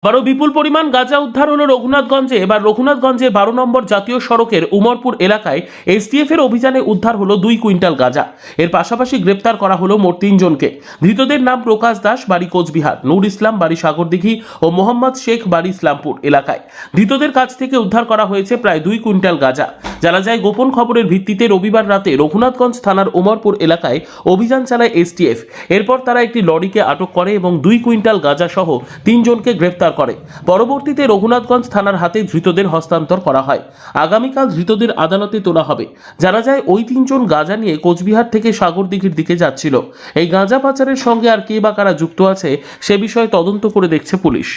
আবারও বিপুল পরিমাণ গাঁজা উদ্ধার হলো রঘুনাথগঞ্জে। এবার রঘুনাথগঞ্জে 12 নম্বর জাতীয় সড়কের উমরপুর এলাকায় এসটিএফ এর অভিযানে উদ্ধার হলো 2 কুইন্টাল গাঁজা। এর পাশাপাশি গ্রেপ্তার করা হলো মোট 3 জনকে। ধৃতদের নাম প্রকাশ দাস, বাড়ি কোচবিহার, নূর ইসলাম, বাড়ি সাগরদিঘি ও মোহাম্মদ শেখ, বাড়ি ইসলামপুর এলাকায়। ধৃতদের কাছ থেকে উদ্ধার করা হয়েছে প্রায় 2 কুইন্টাল গাঁজা। জানা যায়, গোপন খবরের ভিত্তিতে রবিবার রাতে রঘুনাথগঞ্জ থানার উমরপুর এলাকায় অভিযান চালায় এসটিএফ। এরপর তারা একটি লরিকে আটক করে এবং 2 কুইন্টাল গাঁজা সহ 3 জনকে গ্রেপ্তার করে। পরবর্তীতে রঘুনাথগঞ্জ থানার হাতে ধৃতদের হস্তান্তর করা হয়। আগামীকাল ধৃতদের আদালতে তোলা হবে। জানা যায়, ওই 3 জন গাঁজা নিয়ে কোচবিহার থেকে সাগরদিঘির দিকে যাচ্ছিল। এই গাঁজা পাচারের সঙ্গে আর কে বা কারা যুক্ত আছে সে বিষয়ে তদন্ত করে দেখছে পুলিশ।